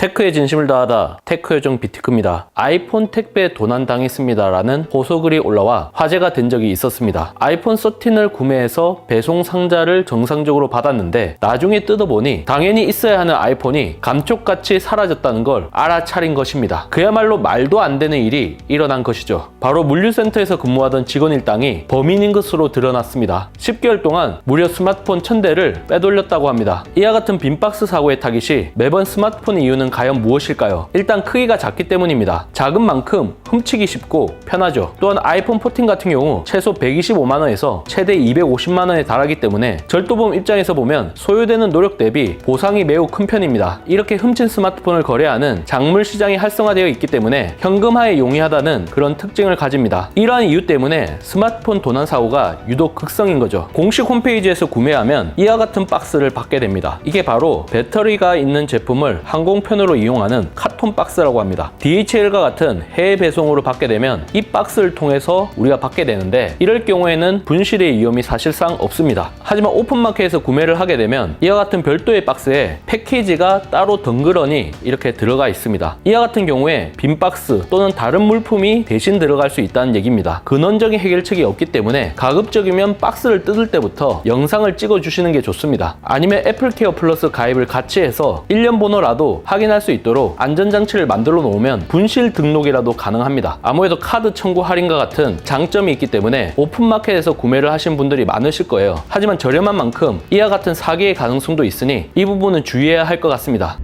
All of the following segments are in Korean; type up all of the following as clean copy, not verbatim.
테크에 진심을 다하다 테크 요정 비티크입니다. 아이폰 택배 도난당했습니다 라는 보도글이 올라와 화제가 된 적이 있었습니다. 아이폰 13을 구매해서 배송 상자를 정상적으로 받았는데 나중에 뜯어보니 당연히 있어야 하는 아이폰이 감쪽같이 사라졌다는 걸 알아차린 것입니다. 그야말로 말도 안 되는 일이 일어난 것이죠. 바로 물류센터에서 근무하던 직원 일당이 범인인 것으로 드러났습니다. 10개월 동안 무려 스마트폰 1000대를 빼돌렸다고 합니다. 이와 같은 빈박스 사고의 타깃이 매번 스마트폰의 이유는 과연 무엇일까요? 일단 크기가 작기 때문입니다. 작은 만큼 훔치기 쉽고 편하죠. 또한 아이폰 14 같은 경우 최소 125만원에서 최대 250만원에 달하기 때문에 절도범 입장에서 보면 소요되는 노력 대비 보상이 매우 큰 편입니다. 이렇게 훔친 스마트폰을 거래하는 작물 시장이 활성화되어 있기 때문에 현금화에 용이하다는 그런 특징을 가집니다. 이러한 이유 때문에 스마트폰 도난 사고가 유독 극성인 거죠. 공식 홈페이지에서 구매하면 이와 같은 박스를 받게 됩니다. 이게 바로 배터리가 있는 제품을 항공편으로 이용하는 카톤 박스라고 합니다. DHL과 같은 해외 배송으로 받게 되면 이 박스를 통해서 우리가 받게 되는데 이럴 경우에는 분실의 위험이 사실상 없습니다. 하지만 오픈마켓에서 구매를 하게 되면 이와 같은 별도의 박스에 패키지가 따로 덩그러니 이렇게 들어가 있습니다. 이와 같은 경우에 빈 박스 또는 다른 물품이 대신 들어갈 수 있다는 얘기입니다. 근원적인 해결책이 없기 때문에 가급적이면 박스를 뜯을 때부터 영상을 찍어 주시는 게 좋습니다. 아니면 애플케어 플러스 가입을 같이 해서 1년 번호라도 확인할 수 있도록 안전장치를 만들어 놓으면 분실 등록이라도 가능합니다. 아무래도 카드 청구 할인과 같은 장점이 있기 때문에 오픈마켓에서 구매를 하신 분들이 많으실 거예요. 하지만 저렴한 만큼 이와 같은 사기의 가능성도 있으니 이 부분은 주의해야 할 것 같습니다.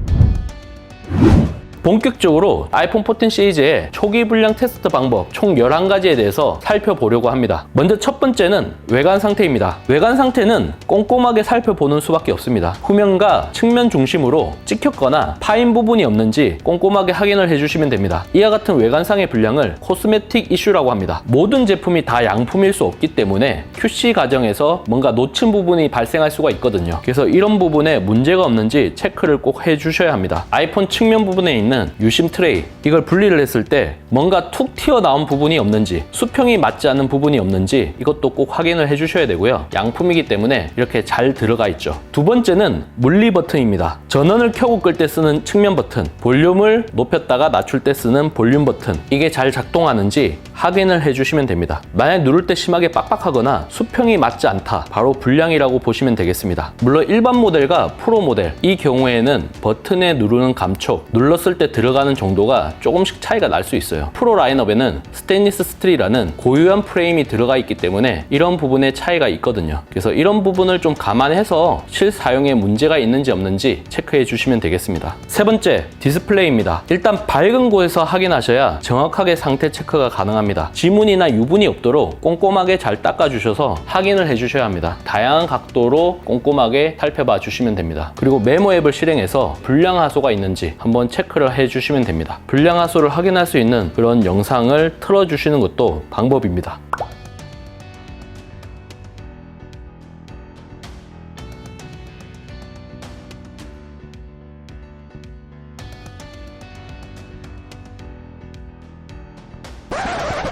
본격적으로 아이폰 14 시리즈의 초기 불량 테스트 방법 총 11가지에 대해서 살펴보려고 합니다. 먼저 첫 번째는 외관 상태입니다. 외관 상태는 꼼꼼하게 살펴보는 수밖에 없습니다. 후면과 측면 중심으로 찍혔거나 파인 부분이 없는지 꼼꼼하게 확인을 해주시면 됩니다. 이와 같은 외관상의 불량을 코스메틱 이슈라고 합니다. 모든 제품이 다 양품일 수 없기 때문에 QC 과정에서 뭔가 놓친 부분이 발생할 수가 있거든요. 그래서 이런 부분에 문제가 없는지 체크를 꼭 해주셔야 합니다. 아이폰 측면 부분에 있는 유심 트레이, 이걸 분리를 했을 때 뭔가 툭 튀어나온 부분이 없는지, 수평이 맞지 않는 부분이 없는지 이것도 꼭 확인을 해주셔야 되고요. 양품이기 때문에 이렇게 잘 들어가 있죠. 두 번째는 물리 버튼입니다. 전원을 켜고 끌 때 쓰는 측면 버튼, 볼륨을 높였다가 낮출 때 쓰는 볼륨 버튼, 이게 잘 작동하는지 확인을 해주시면 됩니다. 만약 누를 때 심하게 빡빡하거나 수평이 맞지 않다, 바로 불량이라고 보시면 되겠습니다. 물론 일반 모델과 프로 모델, 이 경우에는 버튼에 누르는 감촉, 눌렀을 때 들어가는 정도가 조금씩 차이가 날 수 있어요. 프로 라인업에는 스테인리스 스틸이라는 고유한 프레임이 들어가 있기 때문에 이런 부분에 차이가 있거든요. 그래서 이런 부분을 좀 감안해서 실사용에 문제가 있는지 없는지 체크해 주시면 되겠습니다. 세 번째, 디스플레이입니다. 일단 밝은 곳에서 확인하셔야 정확하게 상태 체크가 가능합니다. 지문이나 유분이 없도록 꼼꼼하게 잘 닦아주셔서 확인을 해주셔야 합니다. 다양한 각도로 꼼꼼하게 살펴봐 주시면 됩니다. 그리고 메모 앱을 실행해서 불량 하소가 있는지 한번 체크를 해주시면 됩니다. 불량 하소를 확인할 수 있는 그런 영상을 틀어주시는 것도 방법입니다.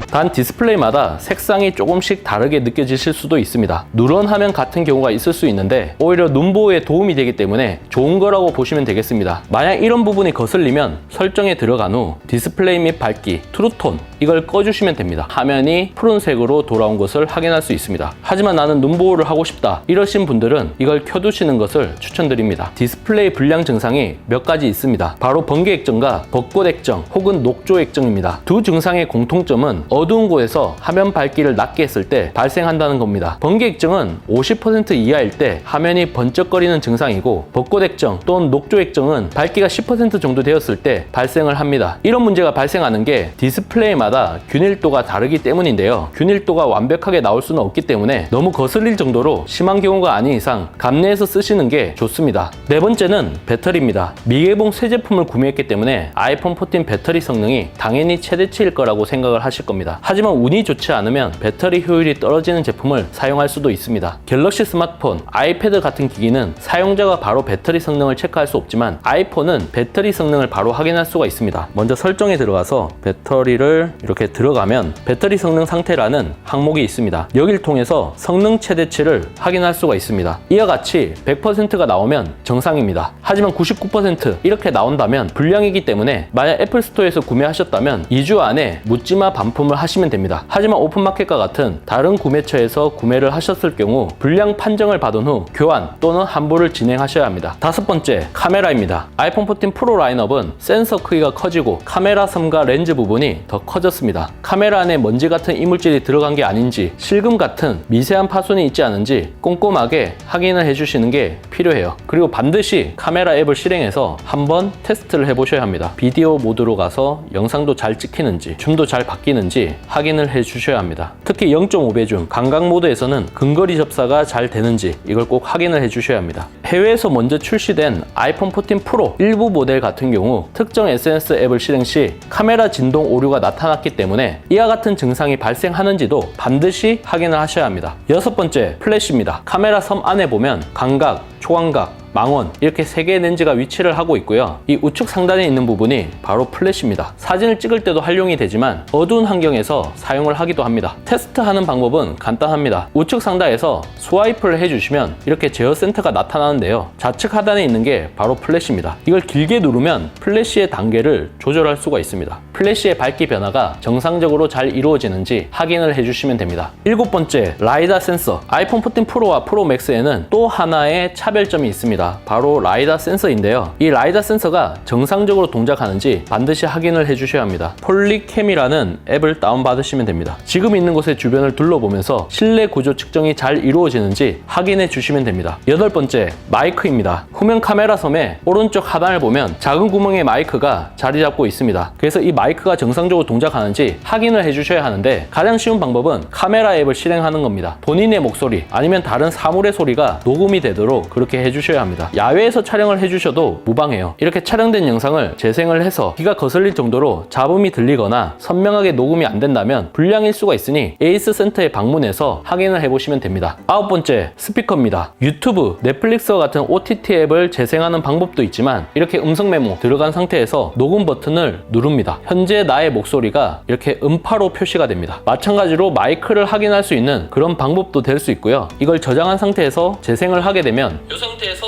단 디스플레이마다 색상이 조금씩 다르게 느껴지실 수도 있습니다. 누런 화면 같은 경우가 있을 수 있는데 오히려 눈보호에 도움이 되기 때문에 좋은 거라고 보시면 되겠습니다. 만약 이런 부분이 거슬리면 설정에 들어간 후 디스플레이 및 밝기, 트루톤, 이걸 꺼주시면 됩니다. 화면이 푸른색으로 돌아온 것을 확인할 수 있습니다. 하지만 나는 눈보호를 하고 싶다, 이러신 분들은 이걸 켜두시는 것을 추천드립니다. 디스플레이 불량 증상이 몇 가지 있습니다. 바로 번개 액정과 벚꽃 액정 혹은 녹조 액정입니다. 두 증상의 공통점은 어두운 곳에서 화면 밝기를 낮게 했을 때 발생한다는 겁니다. 번개 액정은 50% 이하일 때 화면이 번쩍거리는 증상이고, 벚꽃 액정 또는 녹조 액정은 밝기가 10% 정도 되었을 때 발생을 합니다. 이런 문제가 발생하는 게 디스플레이마다 균일도가 다르기 때문인데요. 균일도가 완벽하게 나올 수는 없기 때문에 너무 거슬릴 정도로 심한 경우가 아닌 이상 감내해서 쓰시는 게 좋습니다. 네 번째는 배터리입니다. 미개봉 새 제품을 구매했기 때문에 아이폰 14 배터리 성능이 당연히 최대치일 거라고 생각을 하실 겁니다. 됩니다. 하지만 운이 좋지 않으면 배터리 효율이 떨어지는 제품을 사용할 수도 있습니다. 갤럭시 스마트폰, 아이패드 같은 기기는 사용자가 바로 배터리 성능을 체크할 수 없지만 아이폰은 배터리 성능을 바로 확인할 수가 있습니다. 먼저 설정에 들어가서 배터리를 이렇게 들어가면 배터리 성능 상태라는 항목이 있습니다. 여기를 통해서 성능 최대치를 확인할 수가 있습니다. 이와 같이 100%가 나오면 정상입니다. 하지만 99% 이렇게 나온다면 불량이기 때문에 만약 애플 스토어에서 구매하셨다면 2주 안에 묻지마 반품을 하시면 됩니다. 하지만 오픈마켓과 같은 다른 구매처에서 구매를 하셨을 경우 불량 판정을 받은 후 교환 또는 환불을 진행하셔야 합니다. 다섯 번째, 카메라입니다. 아이폰 14 프로 라인업은 센서 크기가 커지고 카메라 섬과 렌즈 부분이 더 커졌습니다. 카메라 안에 먼지 같은 이물질이 들어간 게 아닌지 실금 같은 미세한 파손이 있지 않은지 꼼꼼하게 확인을 해주시는 게 필요해요. 그리고 반드시 카메라 앱을 실행해서 한번 테스트를 해보셔야 합니다. 비디오 모드로 가서 영상도 잘 찍히는지 줌도 잘 바뀌는지 확인을 해주셔야 합니다. 특히 0.5배 줌, 광각 모드에서는 근거리 접사가 잘 되는지 이걸 꼭 확인을 해주셔야 합니다. 해외에서 먼저 출시된 아이폰 14 프로 일부 모델 같은 경우 특정 SNS 앱을 실행 시 카메라 진동 오류가 나타났기 때문에 이와 같은 증상이 발생하는지도 반드시 확인을 하셔야 합니다. 여섯 번째, 플래시입니다. 카메라 섬 안에 보면 광각, 초광각, 망원 이렇게 3개의 렌즈가 위치를 하고 있고요. 이 우측 상단에 있는 부분이 바로 플래시입니다. 사진을 찍을 때도 활용이 되지만 어두운 환경에서 사용을 하기도 합니다. 테스트하는 방법은 간단합니다. 우측 상단에서 스와이프를 해주시면 이렇게 제어 센터가 나타나는데요. 좌측 하단에 있는 게 바로 플래시입니다. 이걸 길게 누르면 플래시의 단계를 조절할 수가 있습니다. 플래시의 밝기 변화가 정상적으로 잘 이루어지는지 확인을 해주시면 됩니다. 일곱 번째, 라이다 센서. 아이폰 14 프로와 프로 맥스에는 또 하나의 차별점이 있습니다. 바로 라이다 센서인데요. 이 라이다 센서가 정상적으로 동작하는지 반드시 확인을 해주셔야 합니다. 폴리캠이라는 앱을 다운받으시면 됩니다. 지금 있는 곳의 주변을 둘러보면서 실내 구조 측정이 잘 이루어지는지 확인해 주시면 됩니다. 여덟 번째, 마이크입니다. 후면 카메라 섬의 오른쪽 하단을 보면 작은 구멍에 마이크가 자리 잡고 있습니다. 그래서 이 마이크가 정상적으로 동작하는지 확인을 해주셔야 하는데 가장 쉬운 방법은 카메라 앱을 실행하는 겁니다. 본인의 목소리 아니면 다른 사물의 소리가 녹음이 되도록 그렇게 해주셔야 합니다. 야외에서 촬영을 해주셔도 무방해요. 이렇게 촬영된 영상을 재생을 해서 귀가 거슬릴 정도로 잡음이 들리거나 선명하게 녹음이 안 된다면 불량일 수가 있으니 에이스 센터에 방문해서 확인을 해보시면 됩니다. 아홉 번째, 스피커입니다. 유튜브, 넷플릭스와 같은 OTT 앱을 재생하는 방법도 있지만 이렇게 음성 메모 들어간 상태에서 녹음 버튼을 누릅니다. 현재 나의 목소리가 이렇게 음파로 표시가 됩니다. 마찬가지로 마이크를 확인할 수 있는 그런 방법도 될 수 있고요. 이걸 저장한 상태에서 재생을 하게 되면 이 상태에서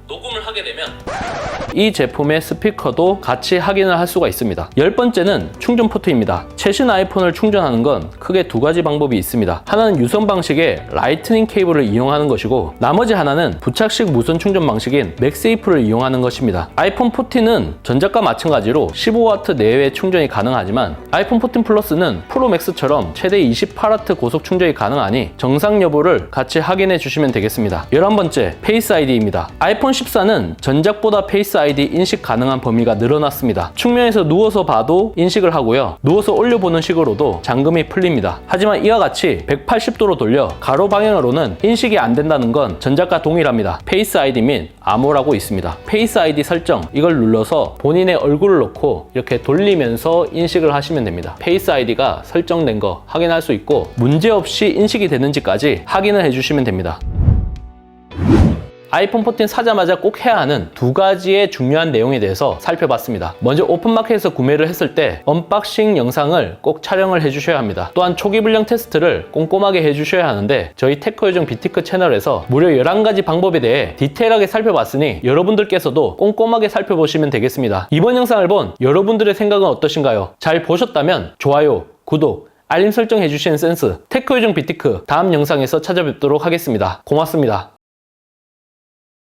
녹음을 하게 되면 이 제품의 스피커도 같이 확인을 할 수가 있습니다. 열 번째는 충전 포트입니다. 최신 아이폰을 충전하는 건 크게 두 가지 방법이 있습니다. 하나는 유선 방식의 라이트닝 케이블을 이용하는 것이고 나머지 하나는 부착식 무선 충전 방식인 맥세이프를 이용하는 것입니다. 아이폰 14는 전작과 마찬가지로 15W 내외의 충전이 가능하지만 아이폰 14 플러스는 프로 맥스처럼 최대 28W 고속 충전이 가능하니 정상 여부를 같이 확인해 주시면 되겠습니다. 11번째, 페이스 아이디입니다. 아이폰 14는 전작보다 페이스 아이디 인식 가능한 범위가 늘어났습니다. 측면에서 누워서 봐도 인식을 하고요. 누워서 올려보는 식으로도 잠금이 풀립니다. 하지만 이와 같이 180도로 돌려 가로 방향으로는 인식이 안 된다는 건 전작과 동일합니다. 페이스 아이디 및 암호라고 있습니다. 페이스 아이디 설정 이걸 눌러서 본인의 얼굴을 놓고 이렇게 돌리면서 인식을 하시면 됩니다. 페이스 아이디가 설정된 거 확인할 수 있고 문제없이 인식이 되는지까지 확인을 해주시면 됩니다. 아이폰 14 사자마자 꼭 해야 하는 두 가지의 중요한 내용에 대해서 살펴봤습니다. 먼저 오픈마켓에서 구매를 했을 때 언박싱 영상을 꼭 촬영을 해주셔야 합니다. 또한 초기 불량 테스트를 꼼꼼하게 해주셔야 하는데 저희 테크요정 비티크 채널에서 무려 11가지 방법에 대해 디테일하게 살펴봤으니 여러분들께서도 꼼꼼하게 살펴보시면 되겠습니다. 이번 영상을 본 여러분들의 생각은 어떠신가요? 잘 보셨다면 좋아요, 구독, 알림 설정 해주시는 센스 테크요정 비티크 다음 영상에서 찾아뵙도록 하겠습니다. 고맙습니다.